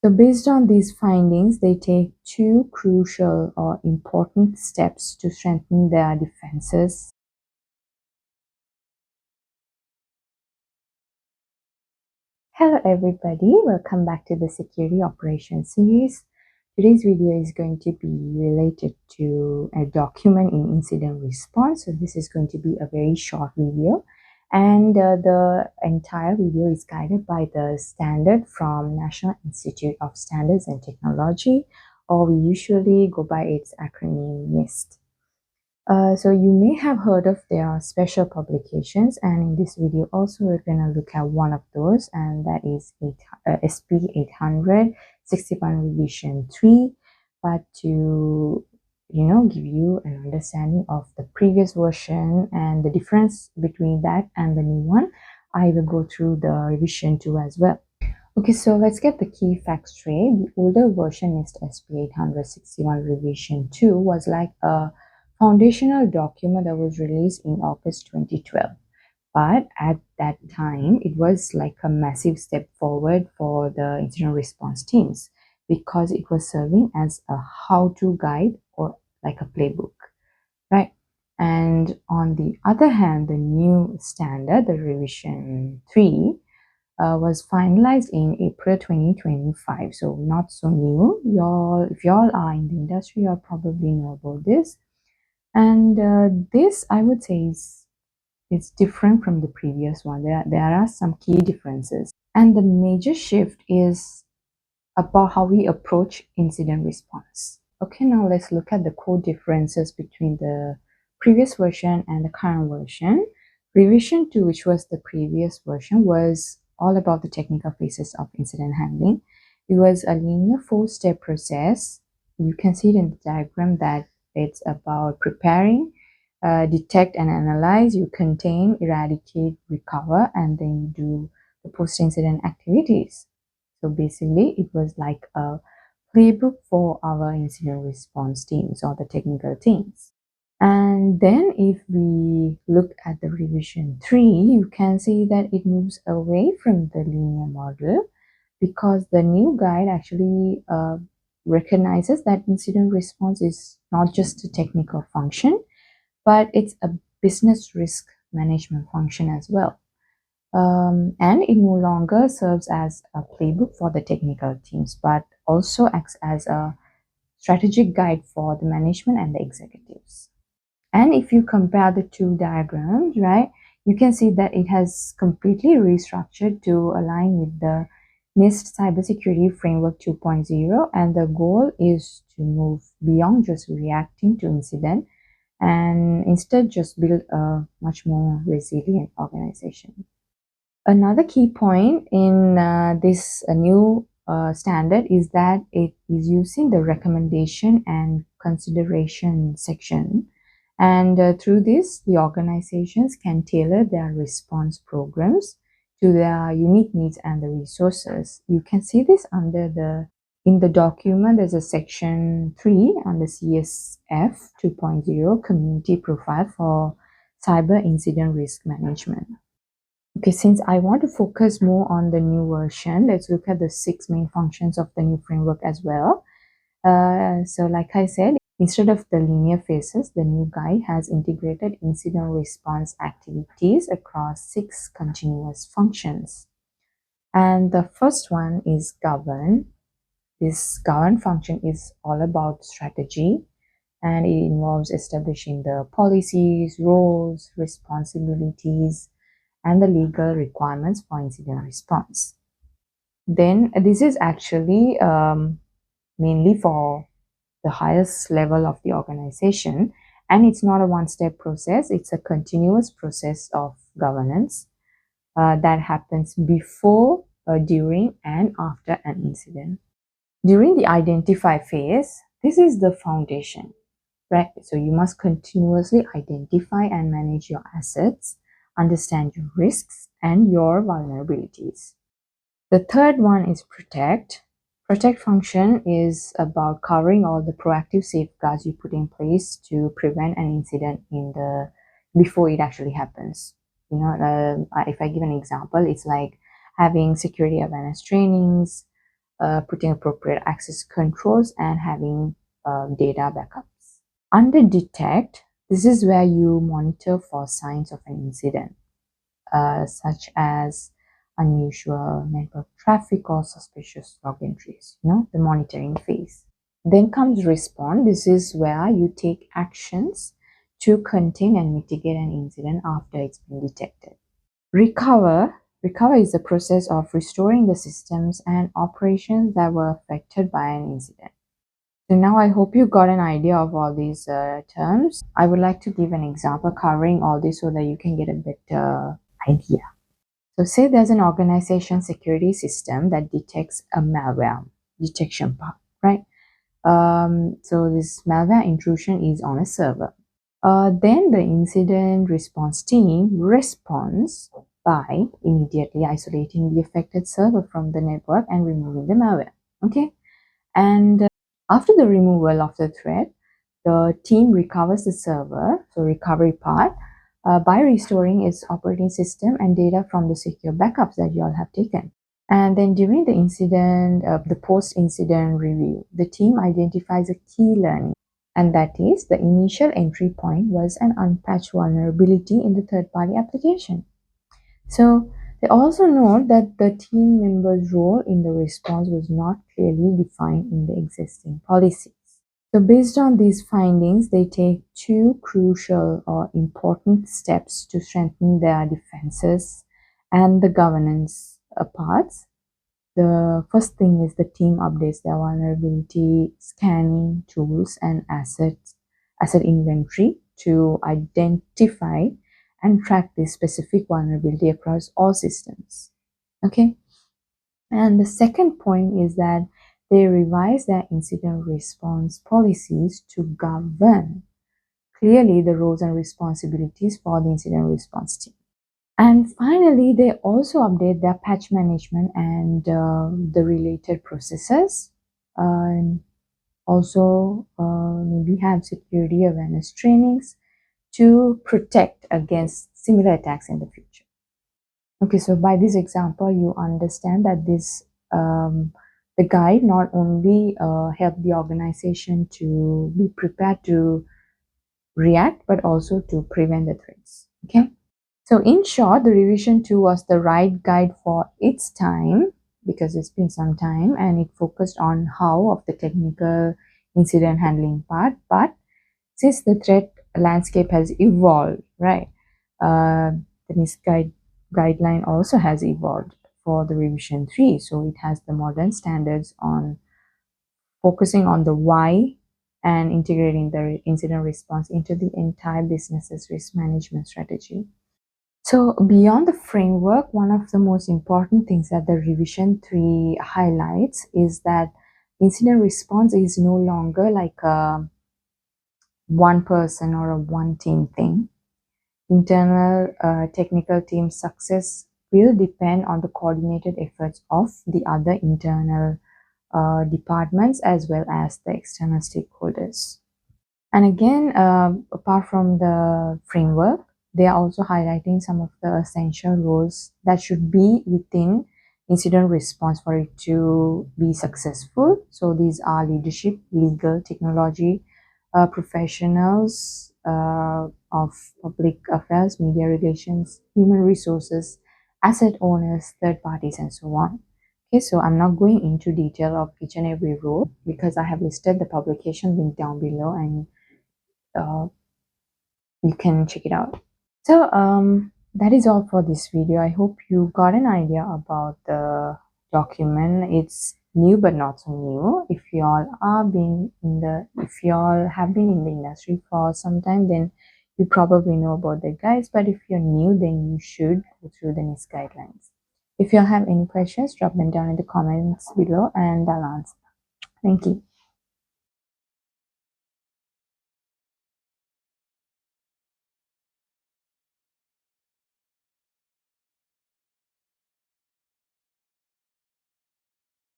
So based on these findings, they take two crucial or important steps to strengthen their defenses. Hello everybody, welcome back to the Security Operations series. Today's video is going to be related to a document in incident response. So this is going to be a very short video, and the entire video is guided by the standard from National Institute of Standards and Technology, or we usually go by its acronym NIST. So you may have heard of their special publications, and in this video also we're going to look at one of those, and that is SP 800 61 revision 3. But to give you an understanding of the previous version and the difference between that and the new one, I will go through the revision 2 as well. Okay, so let's get the key facts straight. The older version NIST SP 800 61 revision 2 was like a foundational document that was released in August 2012. But at that time, it was like a massive step forward for the incident response teams because it was serving as a how-to guide or like a playbook, right? And on the other hand, the new standard, the revision 3, was finalized in April 2025. So not so new. If y'all are in the industry, you'll probably know about this. And this, I would say, is different from the previous one. There are some key differences. And the major shift is about how we approach incident response. Okay, now let's look at the core differences between the previous version and the current version. Revision 2, which was the previous version, was all about the technical phases of incident handling. It was a linear 4-step process. You can see it in the diagram that it's about preparing, detect and analyze, you contain, eradicate, recover, and then you do the post-incident activities. So basically, it was like a playbook for our incident response teams or the technical teams. And then if we look at the revision 3, you can see that it moves away from the linear model because the new guide actually recognizes that incident response is not just a technical function, but it's a business risk management function as well. And it no longer serves as a playbook for the technical teams, but also acts as a strategic guide for the management and the executives. And if you compare the two diagrams, right, you can see that it has completely restructured to align with the NIST Cybersecurity Framework 2.0, and the goal is to move beyond just reacting to incident and instead just build a much more resilient organization. Another key point in this new standard is that it is using the recommendation and consideration section, and through this the organizations can tailor their response programs to their unique needs and the resources. You can see this in the document. There's a section 3 on the CSF 2.0 community profile for cyber incident risk management. Okay, since I want to focus more on the new version, let's look at the 6 main functions of the new framework as well. So like I said, instead of the linear phases, the new guide has integrated incident response activities across 6 continuous functions. And the first one is govern. This govern function is all about strategy, and it involves establishing the policies, roles, responsibilities, and the legal requirements for incident response. Then this is actually mainly for the highest level of the organization, and it's not a one-step process. It's a continuous process of governance that happens before, during, and after an incident. During the identify phase, this is the foundation, right? So you must continuously identify and manage your assets, understand your risks and your vulnerabilities. The third one is protect. Protect function is about covering all the proactive safeguards you put in place to prevent an incident before it actually happens. If I give an example, it's like having security awareness trainings, putting appropriate access controls, and having data backups. Under detect, this is where you monitor for signs of an incident, such as unusual network traffic or suspicious log entries, the monitoring phase. Then comes respond. This is where you take actions to contain and mitigate an incident after it's been detected. Recover is the process of restoring the systems and operations that were affected by an incident. So now I hope you got an idea of all these terms. I would like to give an example covering all this so that you can get a better idea. So say there's an organization security system that detects a malware detection part, right? So this malware intrusion is on a server. Then the incident response team responds by immediately isolating the affected server from the network and removing the malware. Okay, and after the removal of the threat, the team recovers the server, so recovery part, by restoring its operating system and data from the secure backups that you all have taken. And then during the incident, the post-incident review, the team identifies a key learning, and that is the initial entry point was an unpatched vulnerability in the third-party application. So they also note that the team member's role in the response was not clearly defined in the existing policies. So based on these findings, they take two crucial or important steps to strengthen their defenses and the governance parts. The first thing is the team updates their vulnerability scanning tools and asset inventory to identify and track this specific vulnerability across all systems. Okay. And the second point is that they revise their incident response policies to govern clearly the roles and responsibilities for the incident response team. And finally, they also update their patch management and the related processes. And also maybe have security awareness trainings to protect against similar attacks in the future. Okay, so by this example, you understand that this the guide not only help the organization to be prepared to react, but also to prevent the threats. Okay. So in short, the revision 2 was the right guide for its time because it's been some time and it focused on how of the technical incident handling part. But since the threat landscape has evolved, right, the NIST guideline also has evolved for the revision 3. So it has the modern standards on focusing on the why and integrating the incident response into the entire business's risk management strategy. So beyond the framework, one of the most important things that the revision 3 highlights is that incident response is no longer like a one person or a one team thing. Internal technical team success will depend on the coordinated efforts of the other internal departments as well as the external stakeholders. And again, apart from the framework, they are also highlighting some of the essential roles that should be within incident response for it to be successful. So these are leadership, legal, technology, professionals of public affairs, media relations, human resources, asset owners, third parties, and so on. Okay, so I'm not going into detail of each and every role because I have listed the publication link down below and you can check it out. So that is all for this video. I hope you got an idea about the document. It's new but not so new. If you all have been in the industry for some time, then you probably know about the guides. But if you're new, then you should go through the NIST guidelines. If you have any questions, drop them down in the comments below and I'll answer. Thank you.